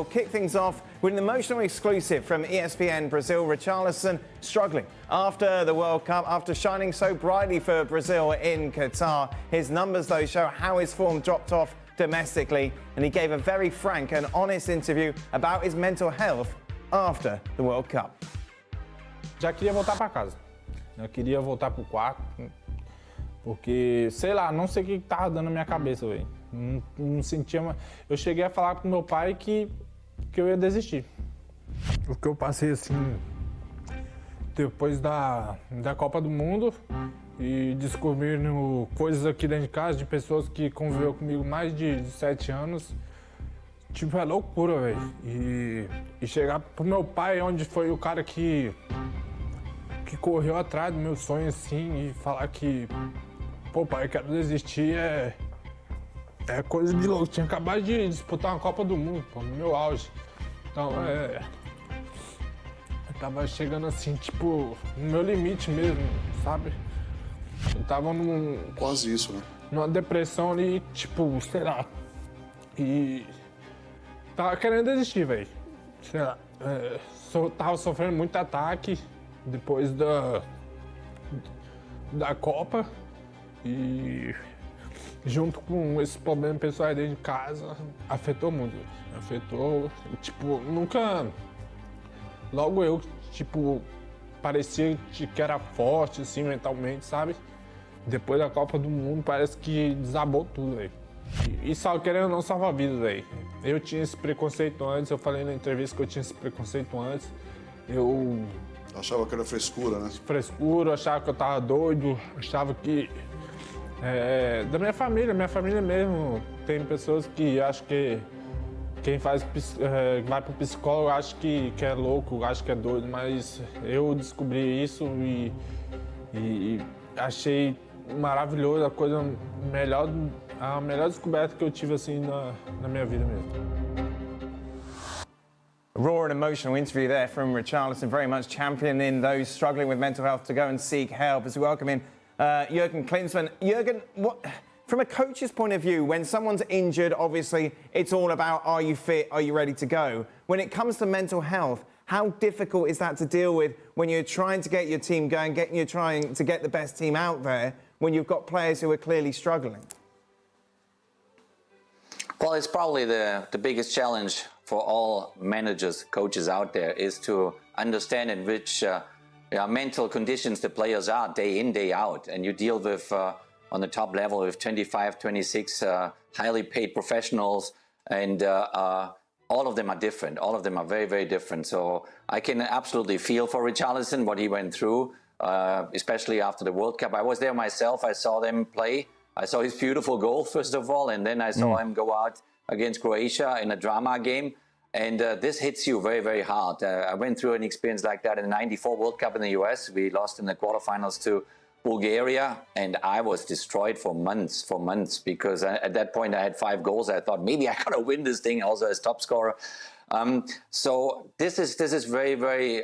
We'll kick things off with an emotional exclusive from ESPN Brazil. Richarlison struggling after the World Cup, after shining so brightly for Brazil in Qatar. His numbers, though, show how his form dropped off domestically, and he gave a very frank and honest interview about his mental health after the World Cup. Já queria voltar para casa. Eu queria voltar pro quarto, porque, sei lá, não sei o que tava dando na minha cabeça, velho. Não sentia mais. Eu cheguei a falar com meu pai que eu ia desistir. O que eu passei, assim, depois da Copa do Mundo e descobrindo coisas aqui dentro de casa de pessoas que conviveu comigo mais de 7 anos, tipo, é loucura, velho. E chegar pro meu pai, onde foi o cara que correu atrás do meu sonho, assim, e falar que, pô, pai, eu quero desistir, é coisa de louco. Tinha acabado de disputar uma Copa do Mundo, pô, no meu auge. Então, eu tava chegando assim, tipo, no meu limite mesmo, sabe? Eu tava Quase isso, né? Numa depressão ali, tipo, sei lá. E tava querendo desistir, velho. Sei lá. Tava sofrendo muito ataque depois da Copa. E junto com esses problemas pessoais dentro de casa, afetou muito. Afetou, tipo, nunca... Logo eu, tipo, parecia que era forte, assim, mentalmente, sabe? Depois da Copa do Mundo, parece que desabou tudo, velho. E só querendo ou não salvar vidas, velho. Eu tinha esse preconceito antes, eu falei na entrevista que eu tinha esse preconceito antes. Eu... Achava que era frescura, né? Frescura, achava que eu tava doido, achava que... da minha família mesmo, tem pessoas que acham que quem vai pro psicólogo acha que é louco, acha que é doido, mas eu descobri isso e achei maravilhoso, a melhor descoberta que eu tive assim na minha vida mesmo. Raw and emotional interview there from Richarlison, very much championing those struggling with mental health to go and seek help. As we welcome in Jürgen Klinsmann. Jürgen, from a coach's point of view, when someone's injured, obviously it's all about, are you fit, are you ready to go? When it comes to mental health, how difficult is that to deal with when you're trying to get your team going, you're trying to get the best team out there, when you've got players who are clearly struggling? Well, it's probably the biggest challenge for all managers, coaches out there, is to understand in which mental conditions the players are day in, day out. And you deal with, on the top level, with 25, 26 highly paid professionals, and all of them are different. All of them are very, very different. So I can absolutely feel for Richarlison, what he went through, especially after the World Cup. I was there myself. I saw them play. I saw his beautiful goal, first of all, and then I saw him go out against Croatia in a drama game. And this hits you very, very hard. I went through an experience like that in the '94 World Cup in the US. We lost in the quarterfinals to Bulgaria, and I was destroyed for months, because at that point I had 5 goals. I thought maybe I gotta win this thing also as top scorer. So this is very, very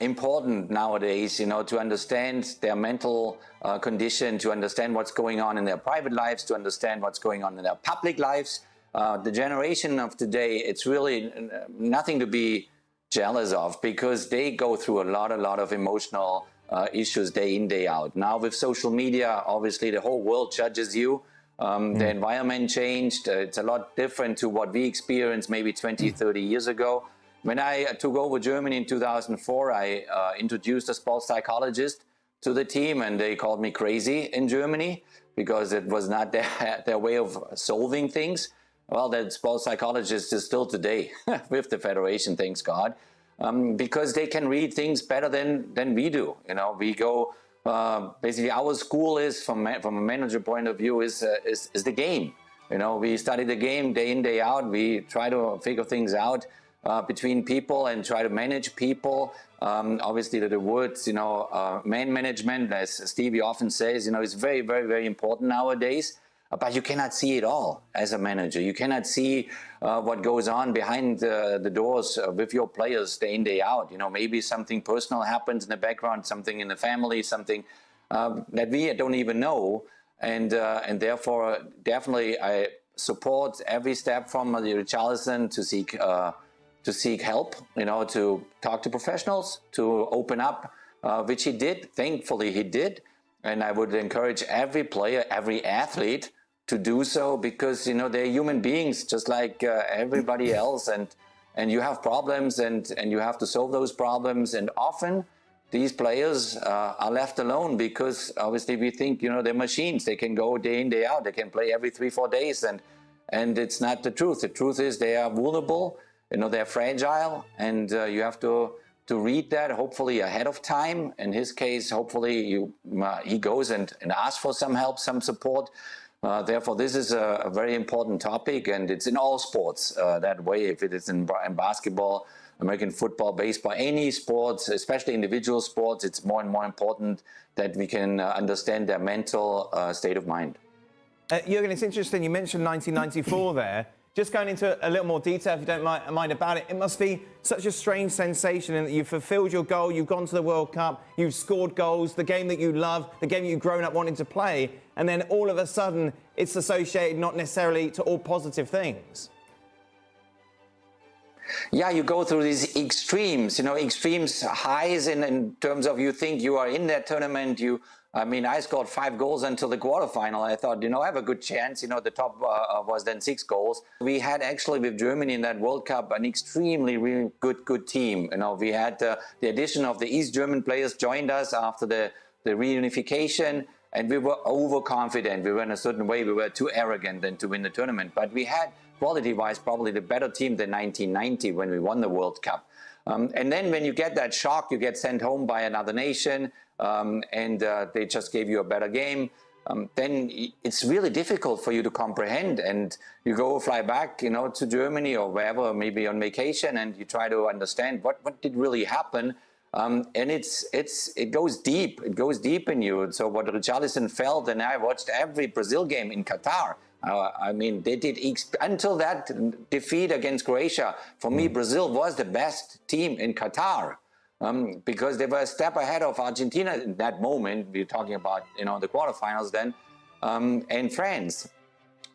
important nowadays, you know, to understand their mental condition, to understand what's going on in their private lives, to understand what's going on in their public lives. The generation of today, it's really nothing to be jealous of, because they go through a lot of emotional issues day in, day out. Now with social media, obviously the whole world judges you. The environment changed. It's a lot different to what we experienced maybe 20, 30 years ago. When I took over Germany in 2004, I introduced a sports psychologist to the team, and they called me crazy in Germany because it was not their way of solving things. Well, that sports psychologist is still today with the federation, thanks God, because they can read things better than we do. You know, we go, basically our school is, from a manager point of view, is the game. You know, we study the game day in, day out. We try to figure things out between people and try to manage people. Obviously, the words, you know, man management, as Stevie often says, you know, is very, very, very important nowadays. But you cannot see it all as a manager. You cannot see what goes on behind the doors with your players day in, day out. You know, maybe something personal happens in the background, something in the family, something that we don't even know. And therefore, definitely, I support every step from Richarlison to seek help, to talk to professionals, to open up, which he did. Thankfully, he did. And I would encourage every player, every athlete to do so, because, they're human beings just like everybody else. And you have problems and you have to solve those problems. And often these players are left alone because obviously we think, they're machines. They can go day in, day out. They can play every 3-4 days. And it's not the truth. The truth is they are vulnerable. They're fragile, and you have to read that hopefully ahead of time. In his case, hopefully he goes and asks for some help, some support. Therefore, this is a very important topic, and it's in all sports that way. If it is in basketball, American football, baseball, any sports, especially individual sports, it's more and more important that we can understand their mental state of mind. Jürgen, it's interesting. You mentioned 1994 there. Just going into a little more detail, if you don't mind about it, it must be such a strange sensation in that you've fulfilled your goal, you've gone to the World Cup, you've scored goals, the game that you love, the game you've grown up wanting to play, and then all of a sudden it's associated not necessarily to all positive things. Yeah, you go through these extremes, extremes highs in terms of you think you are in that tournament. I scored 5 goals until the quarterfinal. I thought, I have a good chance. The top was then 6 goals. We had actually with Germany in that World Cup an extremely really good team. We had the addition of the East German players joined us after the reunification, and we were overconfident. We were in a certain way, we were too arrogant than to win the tournament. But we had, quality-wise, probably the better team than 1990 when we won the World Cup. And then when you get that shock, you get sent home by another nation, and they just gave you a better game, then it's really difficult for you to comprehend. And you fly back, to Germany or wherever, maybe on vacation, and you try to understand what did really happen. And it goes deep. It goes deep in you. And so what Richarlison felt, and I watched every Brazil game in Qatar. They did until that defeat against Croatia. For me, Brazil was the best team in Qatar because they were a step ahead of Argentina in that moment. We're talking about the quarterfinals then, and France.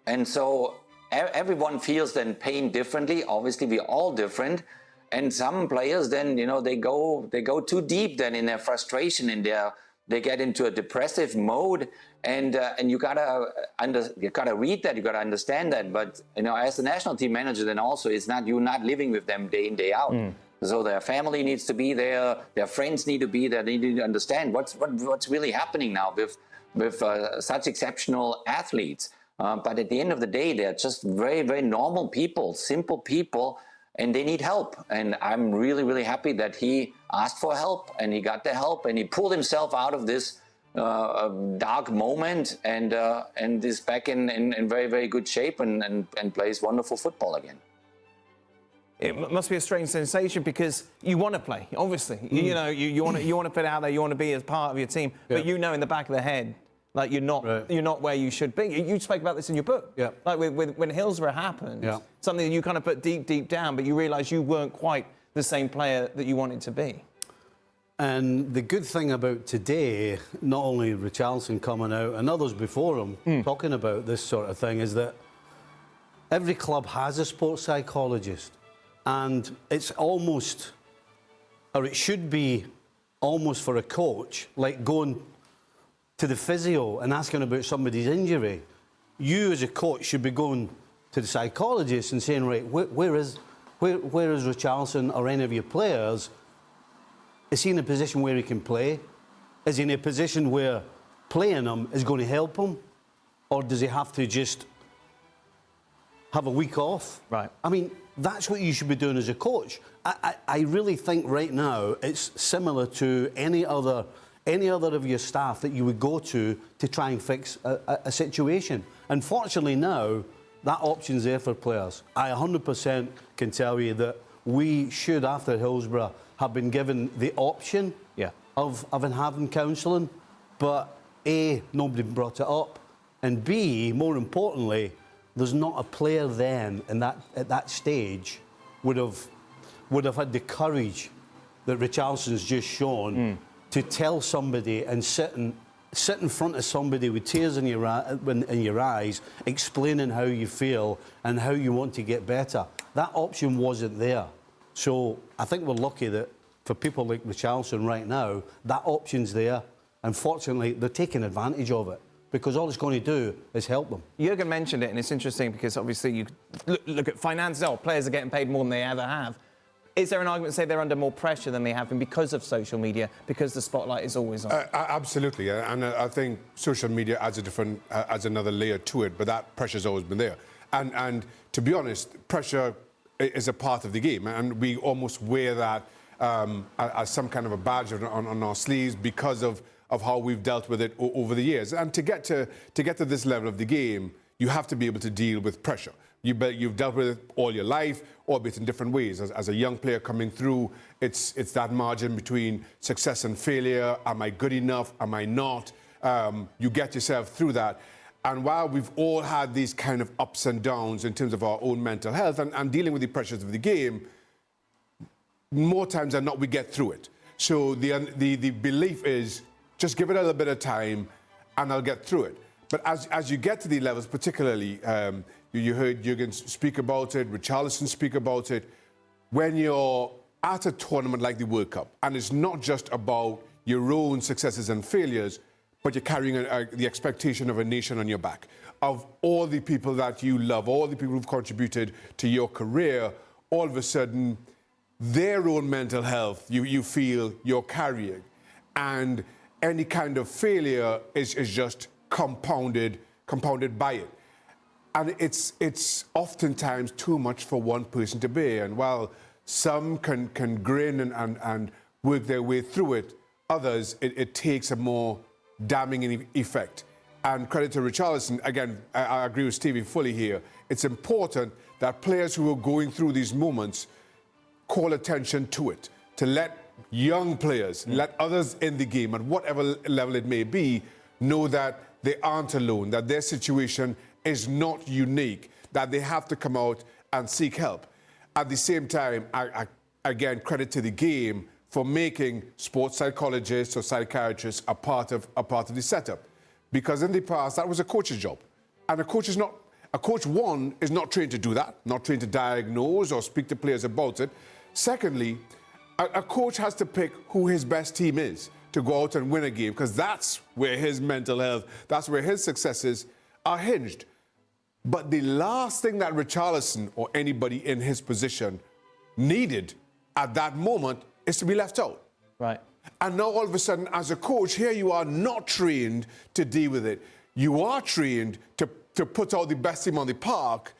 And so everyone feels then pain differently. Obviously, we're all different. And some players then they go too deep then in their frustration, in they get into a depressive mode, and you gotta read that, you gotta understand that. But as the national team manager, then also you're not living with them day in, day out. So their family needs to be there, their friends need to be there. They need to understand what's really happening now with such exceptional athletes. But at the end of the day, they're just very, very normal people, simple people. And they need help. And I'm really, really happy that he asked for help and he got the help and he pulled himself out of this dark moment and is back in very, very good shape and plays wonderful football again. It must be a strange sensation because you want to play, obviously. You want to put it out there, you want to be as part of your team, but in the back of the head, like you're not where you should be. You spoke about this in your book. Yeah. Like when Hillsborough happened, something that you kind of put deep down, but you realised you weren't quite the same player that you wanted to be. And the good thing about today, not only Richarlison coming out and others before him talking about this sort of thing, is that every club has a sports psychologist, and it's almost, or it should be almost for a coach, like going to the physio and asking about somebody's injury. You as a coach should be going to the psychologist and saying, right, where is Richarlison or any of your players? Is he in a position where he can play? Is he in a position where playing him is going to help him? Or does he have to just have a week off? Right. I mean, that's what you should be doing as a coach. I really think right now it's similar to any other of your staff that you would go to try and fix a situation. Unfortunately now, that option's there for players. I 100% can tell you that we should, after Hillsborough, have been given the option of having counselling, but A, nobody brought it up, and B, more importantly, there's not a player then at that stage would have had the courage that Richarlison's just shown to tell somebody and sit sit in front of somebody with tears in your eyes, explaining how you feel and how you want to get better. That option wasn't there. So I think we're lucky that for people like Richarlison right now, that option's there. Unfortunately, they're taking advantage of it because all it's going to do is help them. Jurgen mentioned it, and it's interesting because obviously you look at finances. Oh, players are getting paid more than they ever have. Is there an argument to say they're under more pressure than they have been because of social media, because the spotlight is always on? Absolutely, and I think social media adds another layer to it, but that pressure's always been there. And to be honest, pressure is a part of the game, and we almost wear that as some kind of a badge on our sleeves because of how we've dealt with it over the years. And to get to this level of the game, you have to be able to deal with pressure. You've dealt with it all your life, albeit in different ways. As a young player coming through, it's that margin between success and failure. Am I good enough? Am I not? You get yourself through that. And while we've all had these kind of ups and downs in terms of our own mental health and dealing with the pressures of the game, more times than not, we get through it. So the belief is, just give it a little bit of time and I'll get through it. But as you get to the levels, particularly, you heard Jurgen speak about it, Richarlison speak about it, when you're at a tournament like the World Cup, and it's not just about your own successes and failures, but you're carrying the expectation of a nation on your back, of all the people that you love, all the people who've contributed to your career, all of a sudden, their own mental health, you feel you're carrying. And any kind of failure is just compounded by it. And it's oftentimes too much for one person to bear. And while some can grin and work their way through it, others, it takes a more damning effect. And credit to Richarlison, again, I agree with Stevie fully here. It's important that players who are going through these moments call attention to it, to let young players, let others in the game, at whatever level it may be, know that they aren't alone, that their situation is not unique, that they have to come out and seek help. At the same time, I again, credit to the game for making sports psychologists or psychiatrists a part of the setup. Because in the past, that was a coach's job. And a coach is not trained to do that, not trained to diagnose or speak to players about it. Secondly, a coach has to pick who his best team is to go out and win a game, because that's where his mental health, that's where his successes are hinged. But the last thing that Richarlison or anybody in his position needed at that moment is to be left out. Right. And now all of a sudden, as a coach, here you are not trained to deal with it. You are trained to put out the best team on the park,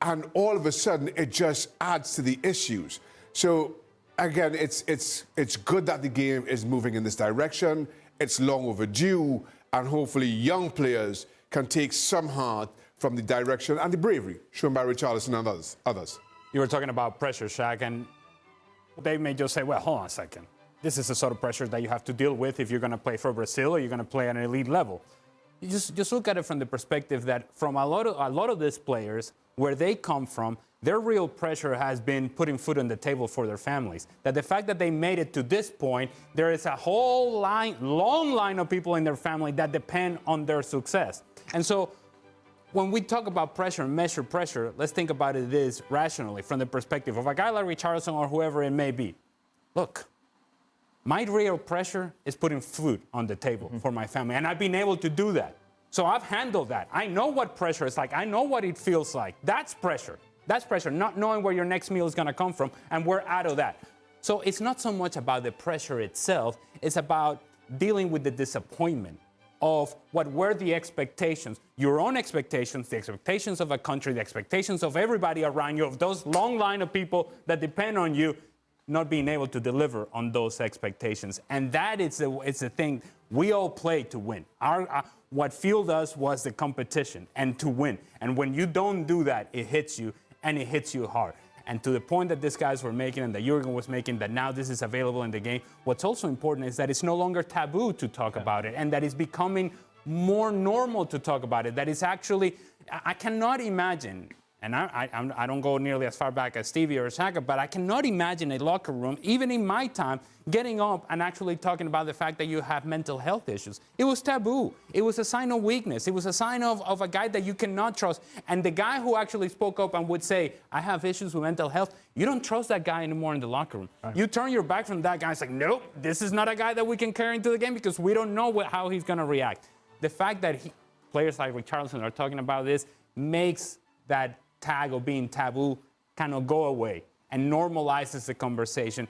and all of a sudden it just adds to the issues. So again, it's good that the game is moving in this direction. It's long overdue, and hopefully young players can take some heart from the direction and the bravery shown by Richarlison and others. You were talking about pressure, Shaq, and they may just say, well, hold on a second. This is the sort of pressure that you have to deal with if you're going to play for Brazil or you're going to play at an elite level. You just look at it from the perspective that from a lot of these players, where they come from, their real pressure has been putting food on the table for their families. That the fact that they made it to this point, there is a whole long line of people in their family that depend on their success. And so when we talk about pressure and measure pressure, let's think about it this rationally from the perspective of a guy like Richarlison or whoever it may be. Look, my real pressure is putting food on the table for my family, and I've been able to do that. So I've handled that. I know what pressure is like. I know what it feels like. That's pressure. That's pressure, not knowing where your next meal is going to come from, and we're out of that. So it's not so much about the pressure itself. It's about dealing with the disappointment of what were the expectations, your own expectations, the expectations of a country, the expectations of everybody around you, of those long line of people that depend on you, not being able to deliver on those expectations. And that is the thing. We all play to win. What fueled us was the competition and to win. And when you don't do that, it hits you, and it hits you hard. And to the point that these guys were making and that Jurgen was making, that now this is available in the game, what's also important is that it's no longer taboo to talk about it, and that it's becoming more normal to talk about it. That it's actually, I cannot imagine, and I don't go nearly as far back as Stevie or Shaka, but I cannot imagine a locker room, even in my time, getting up and actually talking about the fact that you have mental health issues. It was taboo. It was a sign of weakness. It was a sign of a guy that you cannot trust. And the guy who actually spoke up and would say, I have issues with mental health, you don't trust that guy anymore in the locker room. Right. You turn your back from that guy. It's like, nope, this is not a guy that we can carry into the game because we don't know how he's going to react. The fact that players like Richarlison are talking about this makes that tag of being taboo kind of go away and normalizes the conversation.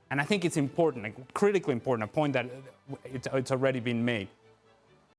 And I think it's important, like critically important, a point that it's already been made.